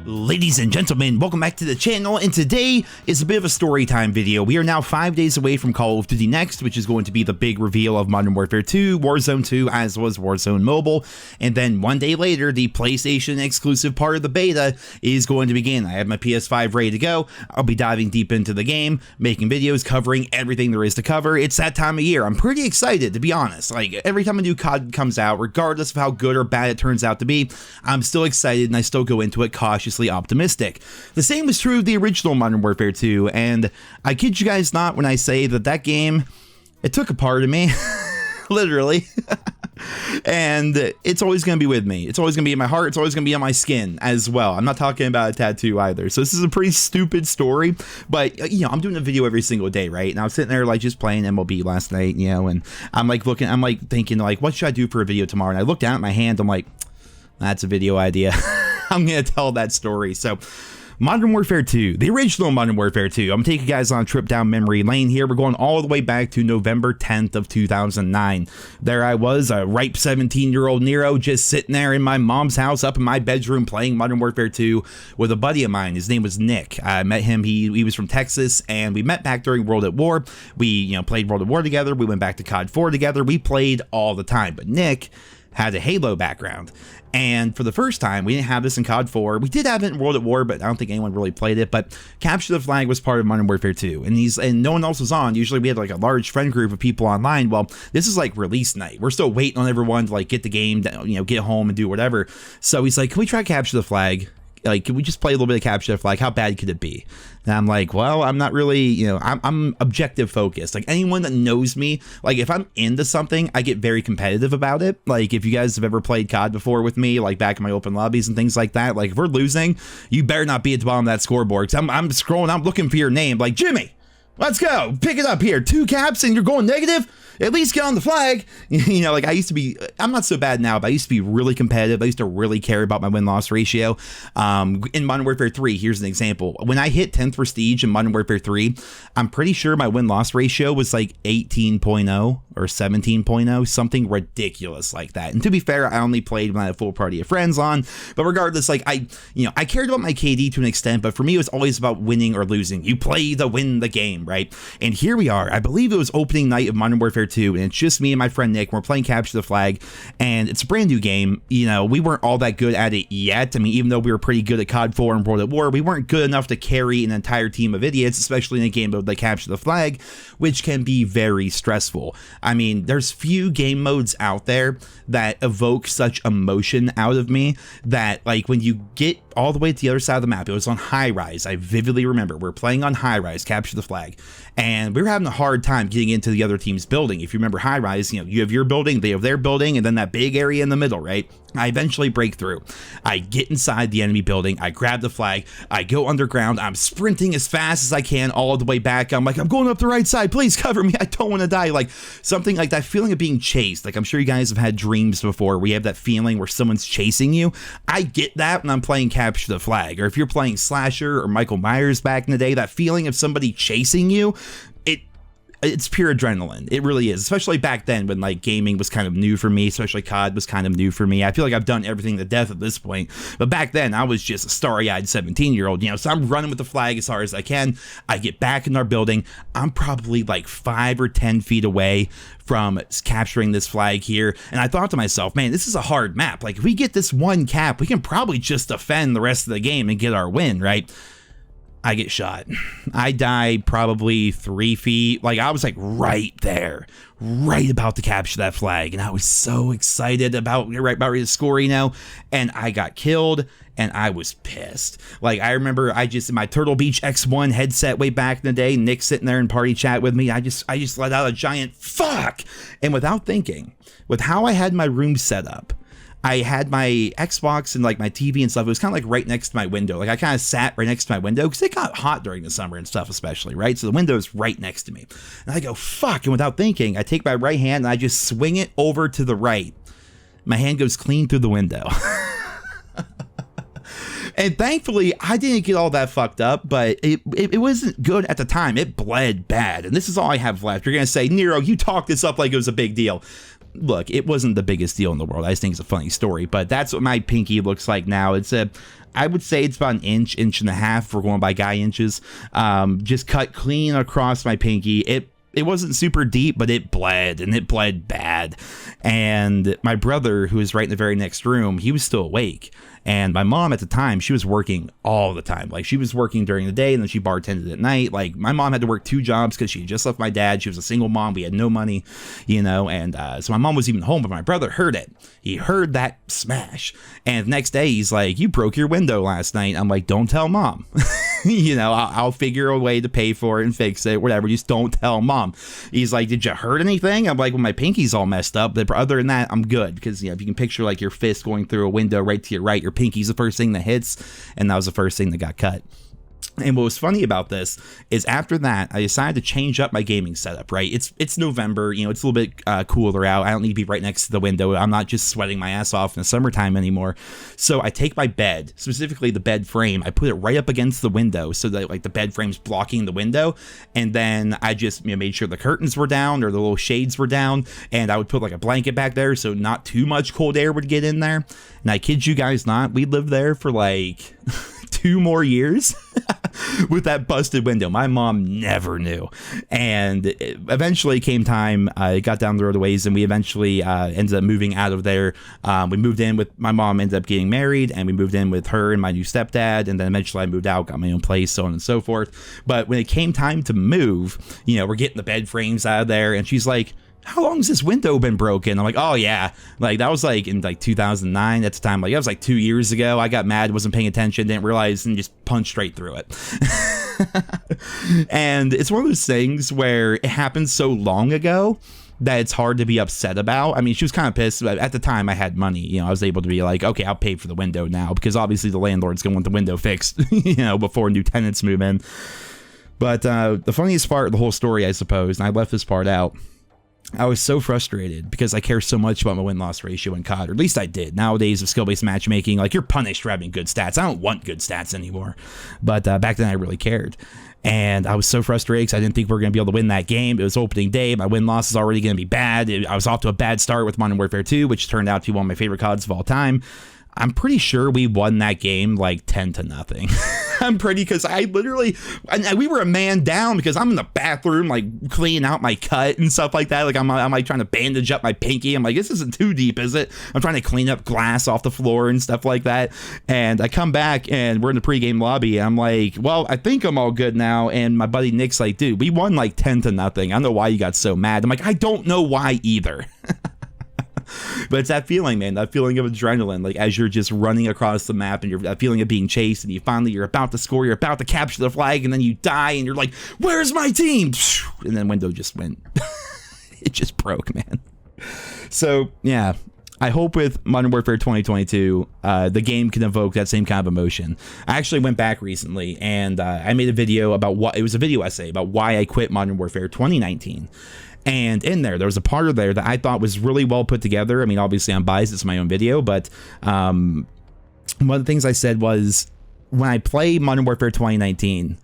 Ladies and gentlemen, welcome back to the channel, and today is a bit of a story time video. We are now 5 days away from Call of Duty Next, which is going to be the big reveal of Modern Warfare 2, Warzone 2, as was Warzone Mobile, and then 1 day later, the PlayStation exclusive part of the beta is going to begin. I have my PS5 ready to go. I'll be diving deep into the game, making videos, covering everything there is to cover. It's that time of year. I'm pretty excited, to be honest. Like, every time a new COD comes out, regardless of how good or bad it turns out to be, I'm still excited, and I still go into it cautiously optimistic. The same was true of the original Modern Warfare 2, and I kid you guys not when I say that game, it took a part of me, literally, and it's always going to be with me. It's always going to be in my heart. It's always going to be on my skin as well. I'm not talking about a tattoo either. So this is a pretty stupid story, but you know, I'm doing a video every single day, right? And I was sitting there like just playing MLB last night, you know, and I'm like thinking like, what should I do for a video tomorrow? And I look down at my hand, I'm like, that's a video idea. I'm going to tell that story. So Modern Warfare 2, the original Modern Warfare 2. I'm taking you guys on a trip down memory lane here. We're going all the way back to November 10th of 2009. There I was, a ripe 17-year-old Nero, just sitting there in my mom's house up in my bedroom playing Modern Warfare 2 with a buddy of mine. His name was Nick. I met him. He was from Texas, and we met back during World at War. We played World at War together. We went back to COD 4 together. We played all the time. But Nick had a Halo background. And for the first time, we didn't have this in COD 4. We did have it in World at War, but I don't think anyone really played it. But Capture the Flag was part of Modern Warfare 2. And no one else was on. Usually we had like a large friend group of people online. Well, this is like release night. We're still waiting on everyone to like get the game, get home and do whatever. So he's like, can we try Capture the Flag? Like, can we just play a little bit of Capture the Flag? How bad could it be? And I'm like, well, I'm not really, I'm objective focused. Like, anyone that knows me, like, if I'm into something, I get very competitive about it. Like, if you guys have ever played COD before with me, like back in my open lobbies and things like that, like, if we're losing, you better not be at the bottom of that scoreboard. Because I'm scrolling, I'm looking for your name. Like, Jimmy, let's go. Pick it up here. 2 caps and you're going negative? At least get on the flag. Like I used to be, I'm not so bad now, but I used to be really competitive. I used to really care about my win-loss ratio. In Modern Warfare 3, here's an example. When I hit 10th Prestige in Modern Warfare 3, I'm pretty sure my win-loss ratio was like 18.0 or 17.0, something ridiculous like that. And to be fair, I only played when I had a full party of friends on, but regardless, like I cared about my KD to an extent, but for me, it was always about winning or losing. You play to win the game, right? And here we are. I believe it was opening night of Modern Warfare 2, and it's just me and my friend Nick. We're playing Capture the Flag, and it's a brand new game. We weren't all that good at it yet. I mean, even though we were pretty good at COD 4 and World at War, we weren't good enough to carry an entire team of idiots, especially in a game mode like Capture the Flag, which can be very stressful. I mean, there's few game modes out there that evoke such emotion out of me that, like, when you get all the way to the other side of the map, it was on High Rise. I vividly remember we're playing on High Rise, Capture the Flag, and we were having a hard time getting into the other team's building. If you remember High Rise, you have your building, they have their building, and then that big area in the middle, right? I eventually break through. I get inside the enemy building, I grab the flag, I go underground, I'm sprinting as fast as I can all the way back. I'm like, I'm going up the right side, please cover me, I don't want to die. Like, something like that feeling of being chased. Like, I'm sure you guys have had dreams before where you have that feeling where someone's chasing you. I get that when I'm playing Capture the Flag, or if you're playing Slasher or Michael Myers back in the day, that feeling of somebody chasing you, it's pure adrenaline. It really is, especially back then when like gaming was kind of new for me, especially COD was kind of new for me. I feel like I've done everything to death at this point, but back then I was just a starry-eyed 17-year-old, so I'm running with the flag as hard as I can. I get back in our building. I'm probably like 5 or 10 feet away from capturing this flag here, and I thought to myself, man, this is a hard map. Like, if we get this one cap, we can probably just defend the rest of the game and get our win, right? I get shot. I die probably 3 feet. Like, I was like right there, right about to capture that flag. And I was so excited about ready to score, and I got killed and I was pissed. Like, I remember in my Turtle Beach X1 headset way back in the day, Nick sitting there in party chat with me. I just let out a giant fuck. And without thinking, with how I had my room set up, I had my Xbox and like my TV and stuff. It was kind of like right next to my window. Like, I kind of sat right next to my window because it got hot during the summer and stuff, especially, right? So the window is right next to me. And I go, fuck. And without thinking, I take my right hand and I just swing it over to the right. My hand goes clean through the window. And thankfully, I didn't get all that fucked up, but it wasn't good at the time. It bled bad. And this is all I have left. You're going to say, Nero, you talked this up like it was a big deal. Look, it wasn't the biggest deal in the world. I just think it's a funny story, but that's what my pinky looks like now. I would say it's about an inch and a half if we're going by guy inches. Just cut clean across my pinky. It wasn't super deep, but it bled, and it bled bad. And my brother, who was right in the very next room, he was still awake. And my mom at the time, she was working all the time. Like, she was working during the day, and then she bartended at night. Like, my mom had to work 2 jobs because she had just left my dad. She was a single mom. We had no money, and so my mom was even home, but my brother heard it. He heard that smash. And the next day, he's like, you broke your window last night. I'm like, don't tell mom. I'll figure a way to pay for it and fix it, whatever. Just don't tell mom. He's like, did you hurt anything? I'm like, well, my pinky's all messed up, but other than that, I'm good. Because, if you can picture like your fist going through a window right to your right, your pinky's the first thing that hits, and that was the first thing that got cut. And what was funny about this is after that, I decided to change up my gaming setup, right? It's November, it's a little bit cooler out. I don't need to be right next to the window. I'm not just sweating my ass off in the summertime anymore. So I take my bed, specifically the bed frame, I put it right up against the window so that like the bed frame's blocking the window. And then I just made sure the curtains were down or the little shades were down. And I would put like a blanket back there so not too much cold air would get in there. And I kid you guys not, we lived there for like 2 more years with that busted window. My mom never knew. And it eventually came time, it got down the road a ways, and we eventually ended up moving out of there. We moved in with my mom, ended up getting married, and we moved in with her and my new stepdad. And then eventually I moved out, got my own place, so on and so forth. But when it came time to move, we're getting the bed frames out of there, and she's like, how long has this window been broken? I'm like, oh yeah, like that was like in like 2009 at the time. Like that was like 2 years ago. I got mad, wasn't paying attention, didn't realize, and just punched straight through it. And it's one of those things where it happened so long ago that it's hard to be upset about. I mean, she was kind of pissed, but at the time I had money. I was able to be like, okay, I'll pay for the window now, because obviously the landlord's gonna want the window fixed, before new tenants move in. But the funniest part of the whole story, I suppose, and I left this part out, I was so frustrated because I care so much about my win-loss ratio in COD, or at least I did. Nowadays, with skill-based matchmaking, like, you're punished for having good stats. I don't want good stats anymore. But back then, I really cared. And I was so frustrated because I didn't think we were going to be able to win that game. It was opening day. My win-loss is already going to be bad. I was off to a bad start with Modern Warfare 2, which turned out to be one of my favorite CODs of all time. I'm pretty sure we won that game like 10-0. I'm pretty, because I literally, and we were a man down because I'm in the bathroom like cleaning out my cut and stuff like that. Like I'm like trying to bandage up my pinky. I'm like, this isn't too deep, is it? I'm trying to clean up glass off the floor and stuff like that. And I come back and we're in the pregame lobby. And I'm like, well, I think I'm all good now. And my buddy Nick's like, dude, we won like 10-0. I don't know why you got so mad. I'm like, I don't know why either. But it's that feeling, man, that feeling of adrenaline, like as you're just running across the map and you're that feeling of being chased, and you're about to score, you're about to capture the flag, and then you die and you're like, where's my team? And then window just went. It just broke, man. So yeah, I hope with Modern Warfare 2022, the game can evoke that same kind of emotion. I actually went back recently and I made a video about it was a video essay about why I quit Modern Warfare 2019. And in there was a part of there that I thought was really well put together. I mean, obviously I'm biased, it's my own video, but one of the things I said was, when I play Modern Warfare 2019,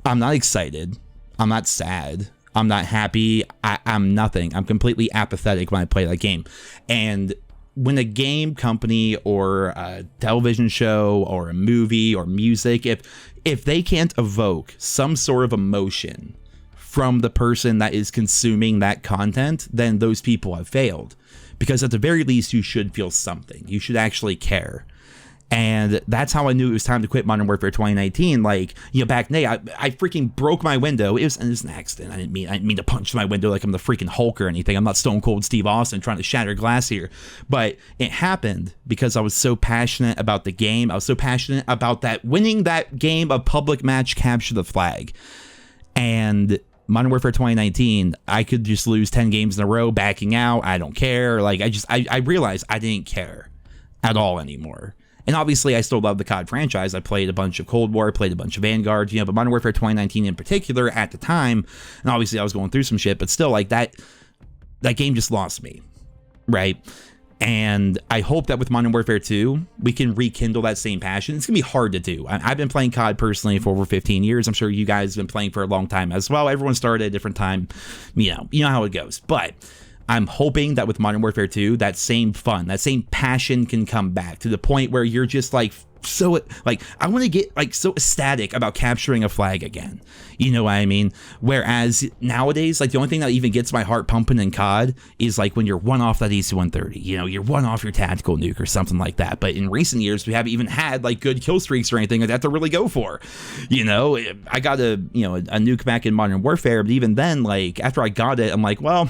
I'm not excited, I'm not sad, I'm not happy, I'm nothing. I'm completely apathetic when I play that game. And when a game company or a television show or a movie or music, if they can't evoke some sort of emotion from the person that is consuming that content, then those people have failed. Because at the very least, you should feel something. You should actually care. And that's how I knew it was time to quit Modern Warfare 2019. Like, back in the day, I freaking broke my window. It was an accident. I didn't mean to punch my window like I'm the freaking Hulk or anything. I'm not Stone Cold Steve Austin trying to shatter glass here. But it happened because I was so passionate about the game. I was so passionate about winning that game of public match capture the flag. And Modern Warfare 2019, I could just lose 10 games in a row, backing out. I don't care. Like, I realized I didn't care at all anymore. And obviously, I still love the COD franchise. I played a bunch of Cold War, played a bunch of Vanguard, but Modern Warfare 2019 in particular at the time, and obviously I was going through some shit, but still, like, that game just lost me, right? And I hope that with Modern Warfare 2, we can rekindle that same passion. It's going to be hard to do. I've been playing COD personally for over 15 years. I'm sure you guys have been playing for a long time as well. Everyone started at a different time. You know how it goes. But I'm hoping that with Modern Warfare 2, that same fun, that same passion can come back to the point where you're just like, so like, I want to get like so ecstatic about capturing a flag again. You know what I mean? Whereas nowadays, like the only thing that even gets my heart pumping in COD is like when you're one off that EC-130, you know, you're one off your tactical nuke or something like that. But in recent years, we haven't even had like good kill streaks or anything like that to really go for. You know, I got a nuke back in Modern Warfare, but even then, like after I got it, I'm like, well,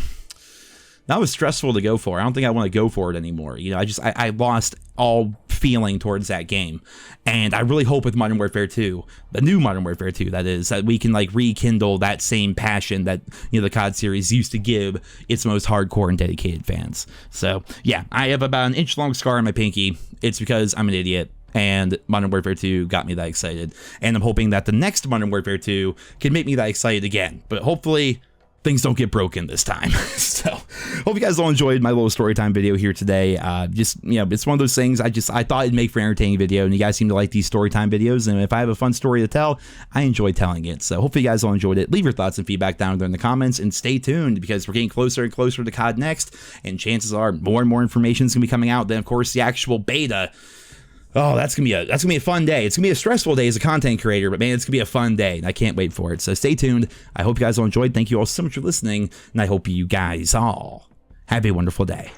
that was stressful to go for. I don't think I want to go for it anymore. You know, I lost all feeling towards that game. And I really hope with Modern Warfare 2, the new Modern Warfare 2, that is, that we can like rekindle that same passion that, you know, the COD series used to give its most hardcore and dedicated fans. So yeah, I have about an inch long scar on my pinky. It's because I'm an idiot. And Modern Warfare 2 got me that excited. And I'm hoping that the next Modern Warfare 2 can make me that excited again. But hopefully things don't get broken this time. So hope you guys all enjoyed my little story time video here today. Just, you know, it's one of those things I thought it'd make for an entertaining video, and you guys seem to like these story time videos, and if I have a fun story to tell, I enjoy telling it. So hopefully you guys all enjoyed it. Leave your thoughts and feedback down there in the comments, and stay tuned because we're getting closer and closer to COD Next, and chances are more and more information is gonna be coming out. Then of course the actual beta. Oh, that's gonna be a fun day. It's gonna be a stressful day as a content creator, but man, it's gonna be a fun day, and I can't wait for it. So stay tuned. I hope you guys all enjoyed. Thank you all so much for listening, and I hope you guys all have a wonderful day.